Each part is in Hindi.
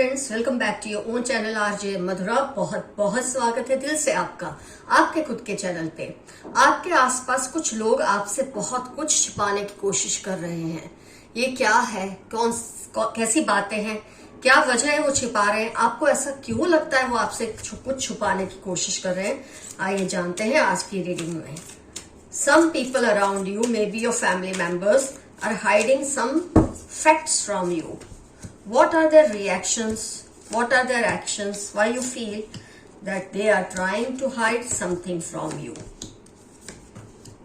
Friends, welcome back to your own channel RJ Madhura. बहुत बहुत स्वागत है दिल से आपका आपके खुद के चैनल पे। आपके आसपास कुछ लोग आपसे बहुत कुछ छिपाने की कोशिश कर रहे हैं। ये क्या है, कैसी बातें हैं, क्या वजह है वो छिपा रहे हैं, आपको ऐसा क्यों लगता है वो आपसे कुछ छुपाने की कोशिश कर रहे हैं? आइए जानते हैं आज की रीडिंग में। Some people around you, maybe your family members, are hiding some facts from you. What are their reactions? What are their actions? Why you feel that they are trying to hide something from you?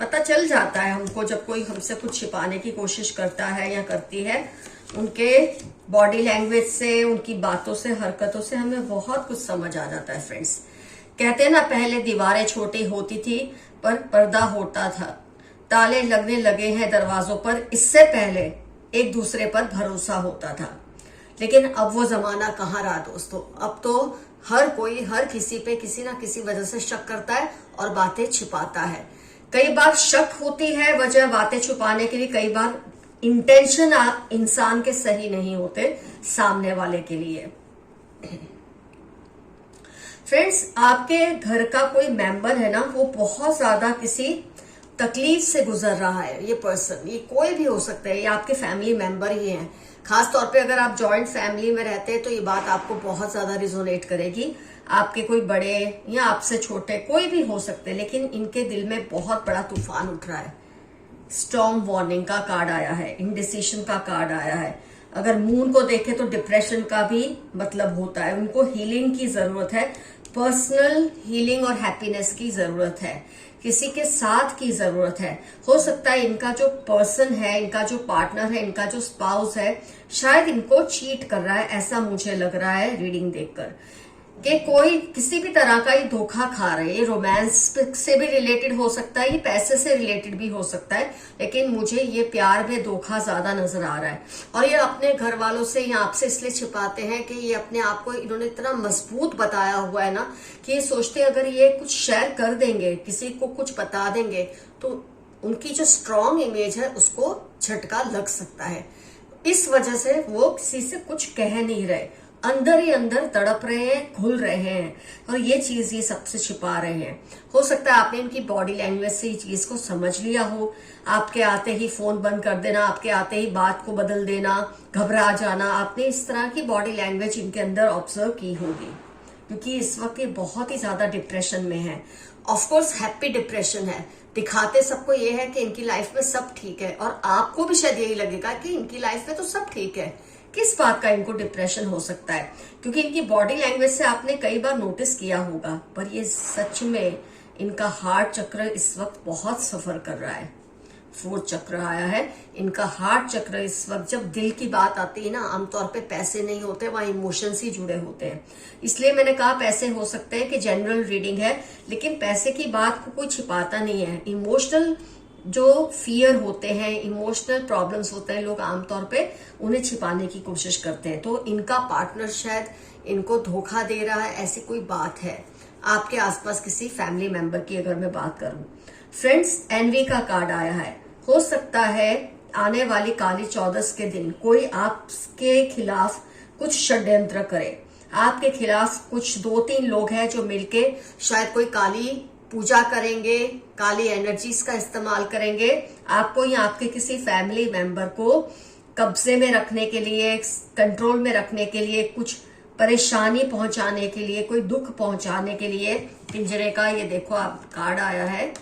पता चल जाता है हमको जब कोई हमसे कुछ छिपाने की कोशिश करता है या करती है। उनके बॉडी लैंग्वेज से, उनकी बातों से, हरकतों से हमें बहुत कुछ समझ आ जाता है फ्रेंड्स। कहते हैं ना, पहले दीवारें छोटी होती थी पर पर्दा होता था, ताले लगने लगे हैं दरवाजों पर, इससे पहले एक दूसरे पर भरोसा होता था। लेकिन अब वो जमाना कहाँ रहा दोस्तों। अब तो हर कोई हर किसी पे किसी ना किसी वजह से शक करता है और बातें छिपाता है। कई बार शक होती है वजह बातें छुपाने के लिए, कई बार इंटेंशन इंसान के सही नहीं होते सामने वाले के लिए। फ्रेंड्स, आपके घर का कोई मेंबर है ना, वो बहुत ज्यादा किसी तकलीफ से गुजर रहा है। ये पर्सन, ये कोई भी हो सकता है, ये आपके फैमिली मेंबर ही हैं। खास तौर पे अगर आप जॉइंट फैमिली में रहते हैं तो ये बात आपको बहुत ज्यादा रिजोनेट करेगी। आपके कोई बड़े या आपसे छोटे कोई भी हो सकते हैं, लेकिन इनके दिल में बहुत बड़ा तूफान उठ रहा है। स्टॉर्म वार्निंग का कार्ड आया है, इंडिसिशन का कार्ड आया है। अगर मून को देखें तो डिप्रेशन का भी मतलब होता है। उनको हीलिंग की जरूरत है, पर्सनल हीलिंग और हैप्पीनेस की जरूरत है, किसी के साथ की जरूरत है। हो सकता है इनका जो पर्सन है, इनका जो पार्टनर है, इनका जो स्पाउस है, शायद इनको चीट कर रहा है, ऐसा मुझे लग रहा है रीडिंग देखकर। कि कोई किसी भी तरह का ये धोखा खा रहे हैं। ये रोमांस से भी रिलेटेड हो सकता है, ये पैसे से रिलेटेड भी हो सकता है, लेकिन मुझे ये प्यार में धोखा ज्यादा नजर आ रहा है। और ये अपने घर वालों से या आपसे इसलिए छिपाते हैं कि ये अपने आप को इन्होंने इतना मजबूत बताया हुआ है ना, कि ये सोचते हैं अगर ये कुछ शेयर कर देंगे, किसी को कुछ बता देंगे, तो उनकी जो स्ट्रांग इमेज है उसको झटका लग सकता है। इस वजह से वो किसी से कुछ कह नहीं रहे, अंदर ही अंदर तड़प रहे हैं, घुल रहे हैं, और ये चीज ये सबसे छिपा रहे हैं। हो सकता है आपने इनकी बॉडी लैंग्वेज से ये चीज को समझ लिया हो। आपके आते ही फोन बंद कर देना, आपके आते ही बात को बदल देना, घबरा जाना, आपने इस तरह की बॉडी लैंग्वेज इनके अंदर ऑब्जर्व की होगी, क्योंकि इस वक्त ये बहुत ही ज्यादा डिप्रेशन में है। ऑफकोर्स हैप्पी डिप्रेशन है, दिखाते सबको ये है कि इनकी लाइफ में सब ठीक है, और आपको भी शायद यही लगेगा कि इनकी लाइफ में तो सब ठीक है। किस बात का इनको डिप्रेशन हो सकता है? क्योंकि इनकी बॉडी लैंग्वेज से आपने कई बार नोटिस किया होगा, पर ये सच में इनका हार्ट चक्र इस वक्त बहुत सफर कर रहा है। 4th चक्र आया है, इनका हार्ट चक्र इस वक्त, जब दिल की बात आती है ना, आमतौर पे पैसे नहीं होते, वहां इमोशंस ही जुड़े होते हैं। इसलिए मैंने कहा पैसे हो सकते हैं कि जनरल रीडिंग है, लेकिन पैसे की बात को कोई छिपाता नहीं है। इमोशनल जो फियर होते हैं, इमोशनल प्रॉब्लम्स होते हैं, लोग आमतौर पे उन्हें छिपाने की कोशिश करते हैं। तो इनका पार्टनर शायद इनको धोखा दे रहा है, ऐसी कोई बात है आपके आसपास किसी फैमिली मेंबर की अगर मैं बात करूं। फ्रेंड्स, एनवी का कार्ड आया है। हो सकता है आने वाली काली चौदस के दिन कोई आपके खिलाफ कुछ षड्यंत्र करे। आपके खिलाफ कुछ 2-3 लोग हैं जो मिलके शायद कोई काली पूजा करेंगे, काली एनर्जीज का इस्तेमाल करेंगे, आपको या आपके किसी फैमिली मेंबर को कब्जे में रखने के लिए, कंट्रोल में रखने के लिए, कुछ परेशानी पहुंचाने के लिए, कोई दुख पहुंचाने के लिए। पिंजरे का ये देखो आप कार्ड आया है,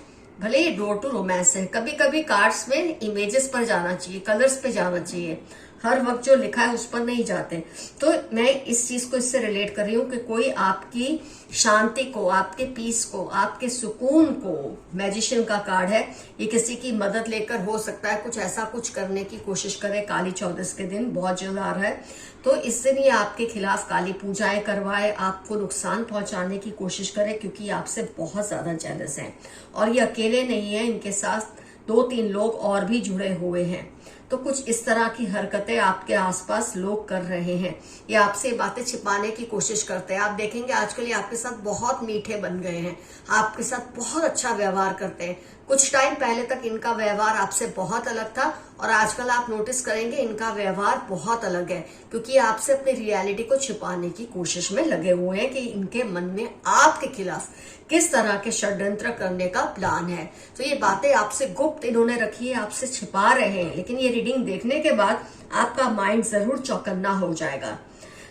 भले ही डोर टू रोमांस है। कभी कभी कार्ड्स में इमेजेस पर जाना चाहिए, कलर्स पे जाना चाहिए, हर वक्त जो लिखा है उस पर नहीं जाते। तो मैं इस चीज को इससे रिलेट कर रही हूँ कि कोई आपकी शांति को, आपके पीस को, आपके सुकून को, मैजिशियन का कार्ड है, ये किसी की मदद लेकर हो सकता है कुछ ऐसा कुछ करने की कोशिश करे। काली चौदस के दिन बहुत जल्द आ रहा है, तो इस दिन ये आपके खिलाफ काली पूजाएं करवाए, आपको नुकसान पहुंचाने की कोशिश करे, क्योंकि आपसे बहुत ज्यादा जेलस है। और ये अकेले नहीं है, इनके साथ 2-3 लोग और भी जुड़े हुए हैं। तो कुछ इस तरह की हरकतें आपके आसपास लोग कर रहे हैं, या आपसे बातें छिपाने की कोशिश करते हैं। आप देखेंगे आजकल ये आपके साथ बहुत मीठे बन गए हैं, आपके साथ बहुत अच्छा व्यवहार करते हैं। कुछ टाइम पहले तक इनका व्यवहार आपसे बहुत अलग था, और आजकल आप नोटिस करेंगे इनका व्यवहार बहुत अलग है, क्योंकि ये आपसे अपनी रियलिटी को छिपाने की कोशिश में लगे हुए हैं कि इनके मन में आपके खिलाफ किस तरह के षड्यंत्र करने का प्लान है। तो ये बातें आपसे गुप्त इन्होंने रखी है, आपसे छिपा रहे हैं, लेकिन ये रीडिंग देखने के बाद आपका माइंड जरूर चौकन्ना हो जाएगा।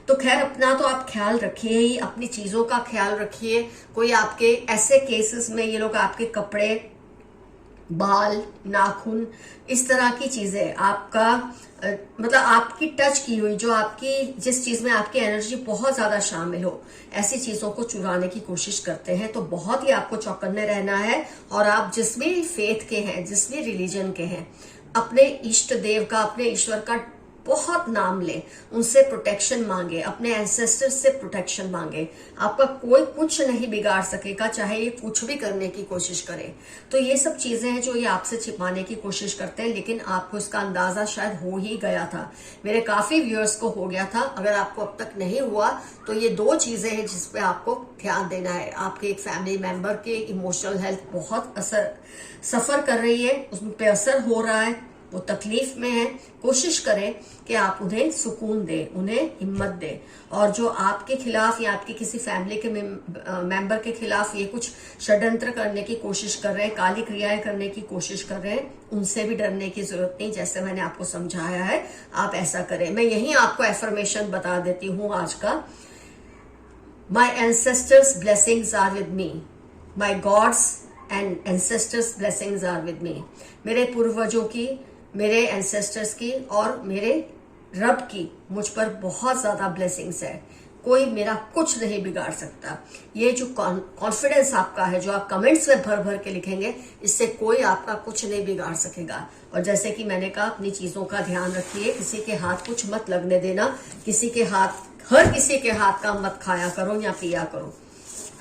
तो खैर, अपना तो आप ख्याल रखिए ही, अपनी चीजों का ख्याल रखिए। कोई आपके ऐसे केसेस में ये लोग आपके कपड़े, बाल, नाखून, इस तरह की चीजें आपका मतलब आपकी टच की हुई, जो आपकी जिस चीज में आपकी एनर्जी बहुत ज्यादा शामिल हो, ऐसी चीजों को चुराने की कोशिश करते हैं। तो बहुत ही आपको चौकन्ने रहना है। और आप जिस भी फेथ के हैं, जिस भी रिलीजन के हैं, अपने इष्ट देव का, अपने ईश्वर का बहुत नाम लें, उनसे प्रोटेक्शन मांगे, अपने एंसेस्टर्स से प्रोटेक्शन मांगे। आपका कोई कुछ नहीं बिगाड़ सकेगा, चाहे ये कुछ भी करने की कोशिश करे। तो ये सब चीजें हैं जो ये आपसे छिपाने की कोशिश करते हैं, लेकिन आपको इसका अंदाजा शायद हो ही गया था। मेरे काफी व्यूअर्स को हो गया था। अगर आपको अब तक नहीं हुआ तो ये दो चीजें हैं जिसपे आपको ध्यान देना है। आपके एक फैमिली मेंबर के इमोशनल हेल्थ बहुत सफर कर रही है, उस पर असर हो रहा है, वो तकलीफ में है। कोशिश करें कि आप उन्हें सुकून दें, उन्हें हिम्मत दें। और जो आपके खिलाफ या आपके किसी फैमिली के मेंबर के खिलाफ ये कुछ षड्यंत्र करने की कोशिश कर रहे हैं, काली क्रियाएं करने की कोशिश कर रहे हैं, उनसे भी डरने की जरूरत नहीं। जैसे मैंने आपको समझाया है, आप ऐसा करें। मैं यहीं आपको एफर्मेशन बता देती हूँ आज का। My ancestors blessings are with me, my gods and ancestors blessings are with me. मेरे पूर्वजों की, मेरे एंसेस्टर्स की और मेरे रब की मुझ पर बहुत ज्यादा ब्लेसिंग्स है। कोई मेरा कुछ नहीं बिगाड़ सकता। ये जो कॉन्फिडेंस आपका है, जो आप कमेंट्स में भर भर के लिखेंगे, इससे कोई आपका कुछ नहीं बिगाड़ सकेगा। और जैसे कि मैंने कहा, अपनी चीजों का ध्यान रखिए, किसी के हाथ कुछ मत लगने देना। किसी के हाथ, हर किसी के हाथ का मत खाया करो या पिया करो।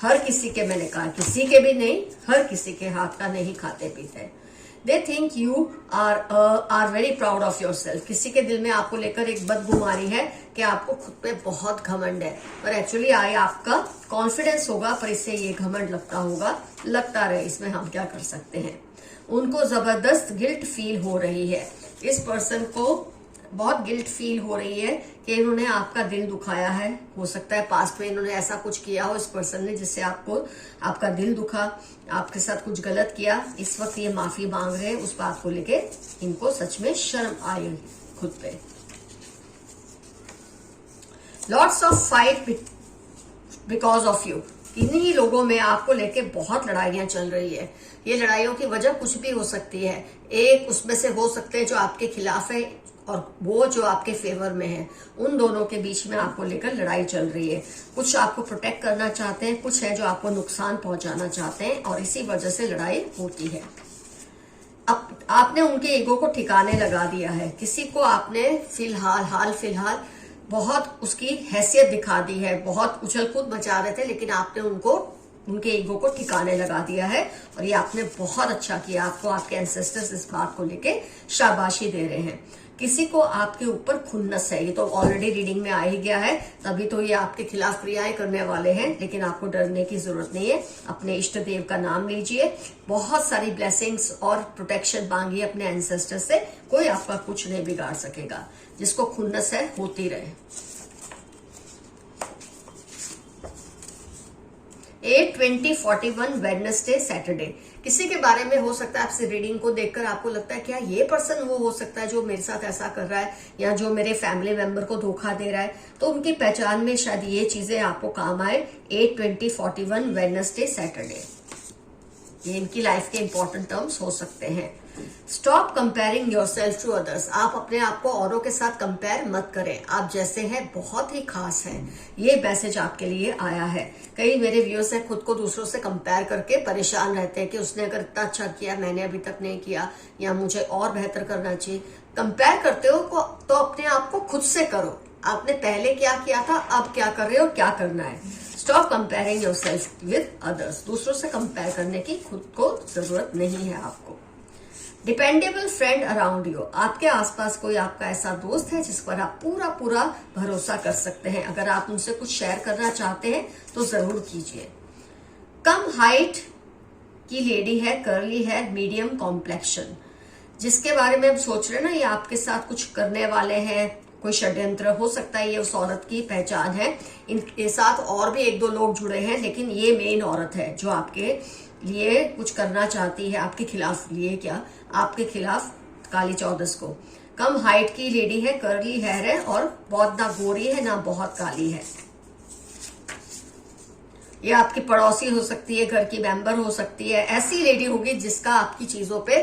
हर किसी के, मैंने कहा किसी के भी नहीं, हर किसी के हाथ का नहीं खाते पीते। They think you are very proud of your self. किसी के दिल में आपको लेकर एक बदगुमानी है कि आपको खुद पे बहुत घमंड है, पर एक्चुअली आपका कॉन्फिडेंस होगा, पर इससे ये घमंड लगता होगा। लगता रहे, इसमें हम क्या कर सकते हैं। उनको जबरदस्त गिल्ट फील हो रही है। इस पर्सन को बहुत गिल्ट फील हो रही है कि इन्होंने आपका दिल दुखाया है। हो सकता है पास्ट में इन्होंने ऐसा कुछ किया हो, इस पर्सन ने, जिससे आपका दिल दुखा, आपके साथ कुछ गलत किया। इस वक्त ये माफी मांग रहे हैं। उस बात को लेके इनको सच में शर्म आई खुद पे। Lots of fight because of you. इन्हीं लोगों में आपको लेके बहुत लड़ाइयां चल रही है। ये लड़ाइयों की वजह कुछ भी हो सकती है। एक उसमें से हो सकते हैं जो आपके खिलाफ है, और वो जो आपके फेवर में है। उन दोनों के बीच में आपको लेकर लड़ाई चल रही है। कुछ आपको प्रोटेक्ट करना चाहते हैं, कुछ है जो आपको नुकसान पहुंचाना चाहते हैं, और इसी वजह से लड़ाई होती है। अब आपने उनके ईगो को ठिकाने लगा दिया है। किसी को आपने हाल फिलहाल बहुत उसकी हैसियत दिखा दी है, बहुत उछल कूद मचा रहे थे, लेकिन आपने उनके ईगो को ठिकाने लगा दिया है। और ये आपने बहुत अच्छा किया। आपको आपके एंसेस्टर्स इस बात को लेके शाबाशी दे रहे हैं। किसी को आपके ऊपर खुन्नस है, ये तो ऑलरेडी रीडिंग में आ ही गया है, तभी तो ये आपके खिलाफ क्रियाएं करने वाले हैं। लेकिन आपको डरने की जरूरत नहीं है। अपने इष्ट देव का नाम लीजिए, बहुत सारी ब्लेसिंग्स और प्रोटेक्शन मांगिए अपने एंसेस्टर से। कोई आपका कुछ नहीं बिगाड़ सकेगा। जिसको खुन्नस है, होती रहे। 8/20/41 वेडनेसडे सैटरडे। किसी के बारे में हो सकता है आपसे रीडिंग को देखकर आपको लगता है क्या ये पर्सन वो हो सकता है जो मेरे साथ ऐसा कर रहा है, या जो मेरे फैमिली मेंबर को धोखा दे रहा है। तो उनकी पहचान में शायद ये चीजें आपको काम आए। 8/20/41 वेडनेसडे सैटरडे, ये इनकी लाइफ के इंपॉर्टेंट टर्म्स हो सकते हैं। Stop comparing your self to others. आप अपने आप को औरों के साथ कंपेयर मत करें। आप जैसे हैं बहुत ही खास हैं। ये मैसेज आपके लिए आया है। कई मेरे व्यूअर्स हैं खुद को दूसरों से कंपेयर करके परेशान रहते हैं कि उसने अगर इतना अच्छा किया, मैंने अभी तक नहीं किया, या मुझे और बेहतर करना चाहिए। कंपेयर करते हो तो अपने आप को खुद से करो। आपने पहले क्या किया था, अब क्या कर रहे हो, क्या करना है। Stop comparing your self with others. दूसरों से कंपेयर करने की खुद को जरूरत नहीं है आपको। डिपेंडेबल फ्रेंड अराउंड यू, आपके आसपास कोई आपका ऐसा दोस्त है जिस पर आप पूरा पूरा भरोसा कर सकते हैं। अगर आप उनसे कुछ शेयर करना चाहते हैं तो जरूर कीजिए। कम हाइट की लेडी है, कर्ली है, मीडियम कॉम्प्लेक्शन, जिसके बारे में हम सोच रहे हैं ना ये आपके साथ कुछ करने वाले हैं, कोई षड्यंत्र हो सकता है, ये उस औरत की पहचान है। इनके साथ और भी एक दो लोग जुड़े हैं, लेकिन ये मेन औरत है जो आपके लिए कुछ करना चाहती है, आपके खिलाफ, लिए क्या, आपके खिलाफ काली चौदस को। कम हाइट की लेडी है, कर्ली हेयर है और बहुत ना गोरी है ना बहुत काली है। ये आपकी पड़ोसी हो सकती है, घर की मेंबर हो सकती है, ऐसी लेडी होगी जिसका आपकी चीजों पे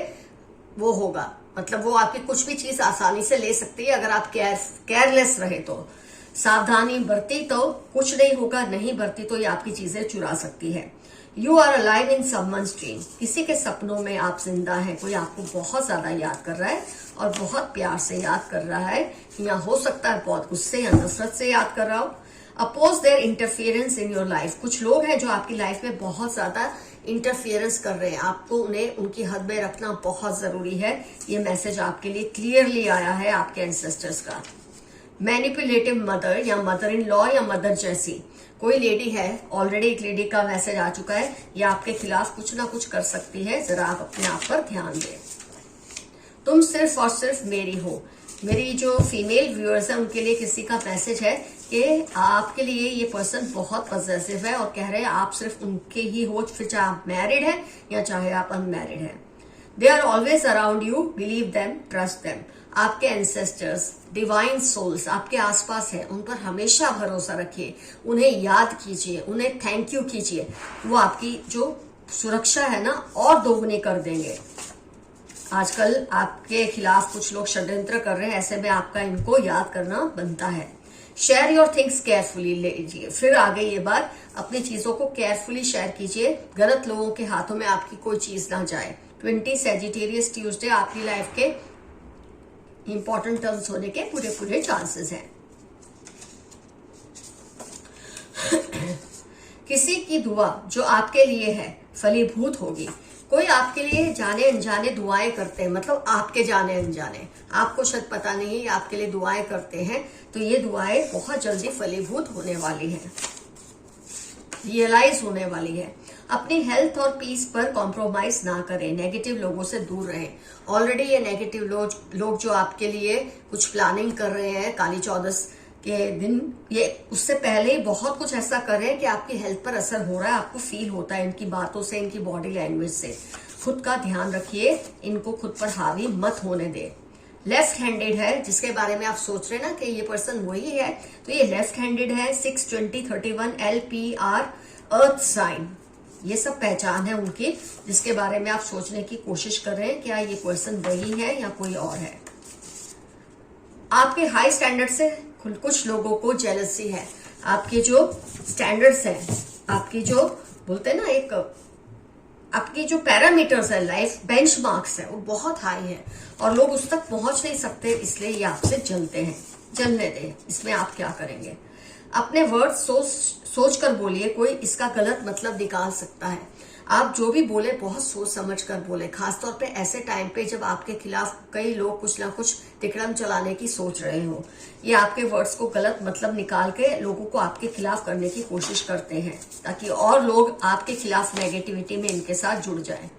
वो होगा, मतलब वो आपकी कुछ भी चीज आसानी से ले सकती है अगर आप केयरलेस रहे तो। सावधानी बरती तो कुछ नहीं होगा, नहीं बरती तो ये आपकी चीजें चुरा सकती है। You are alive in someone's dream, किसी के सपनों में आप जिंदा हैं। कोई आपको बहुत ज्यादा याद कर रहा है और बहुत प्यार से याद कर रहा है, या हो सकता है बहुत गुस्से या नफरत से याद कर रहा हो। Oppose their interference in your life, कुछ लोग हैं जो आपकी लाइफ में बहुत ज्यादा इंटरफियरेंस कर रहे हैं, आपको उन्हें उनकी हद में रखना बहुत जरूरी है। ये मैसेज आपके लिए क्लियरली आया है आपके एंसेस्टर्स का। मैनिपुलेटिव मदर या मदर इन लॉ या मदर जैसी कोई लेडी है, ऑलरेडी एक लेडी का मैसेज आ चुका है, या आपके खिलाफ कुछ ना कुछ कर सकती है, जरा आप अपने आप पर ध्यान दें। तुम सिर्फ और सिर्फ मेरी हो, मेरी जो फीमेल व्यूअर्स है उनके लिए किसी का मैसेज है कि आपके लिए ये पर्सन बहुत पॉजिटिव है और कह रहे हैं आप सिर्फ उनके ही हो, फिर चाहे आप मैरिड है या चाहे आप अनमैरिड है। They are always around you, believe them, trust them. आपके एंसेस्टर्स, डिवाइन सोल्स आपके आसपास है, उन पर हमेशा भरोसा रखिए, उन्हें याद कीजिए, उन्हें थैंक यू कीजिए, वो आपकी जो सुरक्षा है ना और दोगुनी कर देंगे। आजकल आपके खिलाफ कुछ लोग षड्यंत्र कर रहे हैं, ऐसे में आपका इनको याद करना बनता है। शेयर योर थिंग्स केयरफुली, लीजिए, फिर आ गई ये बात, अपनी चीजों को केयरफुली शेयर कीजिए, गलत लोगों के हाथों में आपकी कोई चीज ना जाए। 20 सेजिटेरियस ट्यूसडे आपकी लाइफ के इंपॉर्टेंट टर्म्स होने के पूरे पूरे चांसेस हैं। किसी की दुआ जो आपके लिए है फलीभूत होगी। कोई आपके लिए जाने अनजाने दुआएं करते हैं, मतलब आपके जाने अनजाने, आपको शायद पता नहीं आपके लिए दुआएं करते हैं, तो ये दुआएं बहुत जल्दी फलीभूत होने वाली हैं, रियलाइज होने वाली है। अपनी हेल्थ और पीस पर कॉम्प्रोमाइज ना करें, नेगेटिव लोगों से दूर रहें। ऑलरेडी ये नेगेटिव लोग जो आपके लिए कुछ प्लानिंग कर रहे हैं काली चौदस के दिन, ये उससे पहले ही बहुत कुछ ऐसा कर रहे हैं कि आपकी हेल्थ पर असर हो रहा है, आपको फील होता है इनकी बातों से, इनकी बॉडी लैंग्वेज से। खुद का ध्यान रखिए, इनको खुद पर हावी मत होने दे। लेफ्ट हैंडेड है, जिसके बारे में आप सोच रहे हैं ना कि ये पर्सन वही है, तो ये लेफ्ट हैंडेड है। 6/20/31 LPR अर्थ साइन, ये सब पहचान है उनकी, जिसके बारे में आप सोचने की कोशिश कर रहे हैं क्या ये पर्सन वही है या कोई और है। आपके हाई स्टैंडर्ड से कुछ लोगों को जेलसी है। आपके जो स्टैंडर्ड्स हैं, आपकी जो बोलते हैं ना एक आपकी जो पैरामीटर्स है, लाइफ बेंचमार्क्स है, वो बहुत हाई है और लोग उस तक पहुंच नहीं सकते, इसलिए ये आपसे जलते हैं। जलने दें, इसमें आप क्या करेंगे। अपने वर्ड सोच कर बोलिए, कोई इसका गलत मतलब निकाल सकता है। आप जो भी बोले बहुत सोच समझ कर बोले, खासतौर पे ऐसे टाइम पे जब आपके खिलाफ कई लोग कुछ ना कुछ तिकड़म चलाने की सोच रहे हो। ये आपके वर्ड्स को गलत मतलब निकाल के लोगों को आपके खिलाफ करने की कोशिश करते हैं, ताकि और लोग आपके खिलाफ नेगेटिविटी में इनके साथ जुड़ जाएं।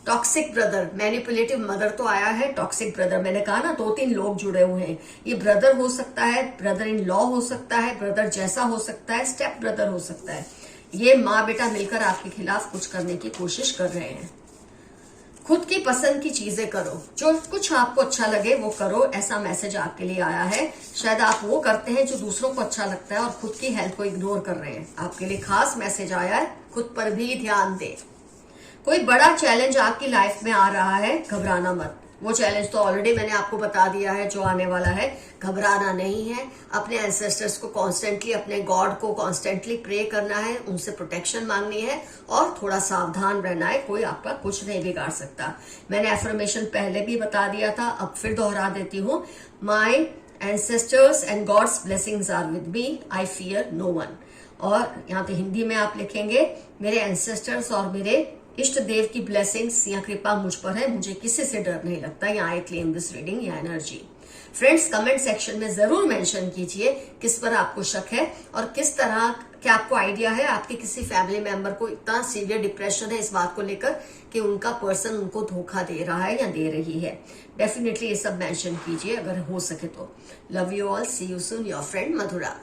टॉक्सिक ब्रदर, मैनिपुलेटिव मदर तो आया है, टॉक्सिक ब्रदर मैंने कहा ना 2-3 लोग जुड़े हुए हैं। ये ब्रदर हो सकता है, ब्रदर इन लॉ हो सकता है, ब्रदर जैसा हो सकता है, स्टेप ब्रदर हो सकता है। ये माँ बेटा मिलकर आपके खिलाफ कुछ करने की कोशिश कर रहे हैं। खुद की पसंद की चीजें करो, जो कुछ आपको अच्छा लगे वो करो, ऐसा मैसेज आपके लिए आया है। शायद आप वो करते हैं जो दूसरों को अच्छा लगता है और खुद की हेल्थ को इग्नोर कर रहे हैं। आपके लिए खास मैसेज आया है, खुद पर भी ध्यान दें। कोई बड़ा चैलेंज आपकी लाइफ में आ रहा है, घबराना मत। वो चैलेंज तो ऑलरेडी मैंने आपको बता दिया है जो आने वाला है, घबराना नहीं है। अपने एंसेस्टर्स को कॉन्स्टेंटली, अपने गॉड को कॉन्स्टेंटली प्रे करना है, उनसे प्रोटेक्शन मांगनी है और थोड़ा सावधान रहना है। कोई आपका कुछ नहीं बिगाड़ सकता। मैंने एफर्मेशन पहले भी बता दिया था, अब फिर दोहरा देती हूँ। My ancestors and gods blessings are with me, I fear no one. और यहाँ पे हिंदी में आप लिखेंगे, मेरे एंसेस्टर्स और मेरे इष्ट देव की ब्लेसिंग्स या कृपा मुझ पर है, मुझे किसी से डर नहीं लगता, या आई क्लेम दिस रीडिंग या एनर्जी। फ्रेंड्स, कमेंट सेक्शन में जरूर मेंशन कीजिए किस पर आपको शक है और किस तरह, क्या आपको आइडिया है आपके किसी फैमिली मेंबर को इतना सीवियर डिप्रेशन है इस बात को लेकर कि उनका पर्सन उनको धोखा दे रहा है या दे रही है। डेफिनेटली ये सब मेंशन कीजिए अगर हो सके तो। Love you all, see you soon, your friend Madhura.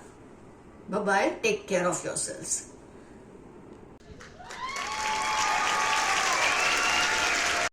Bye bye, take care of yourselves.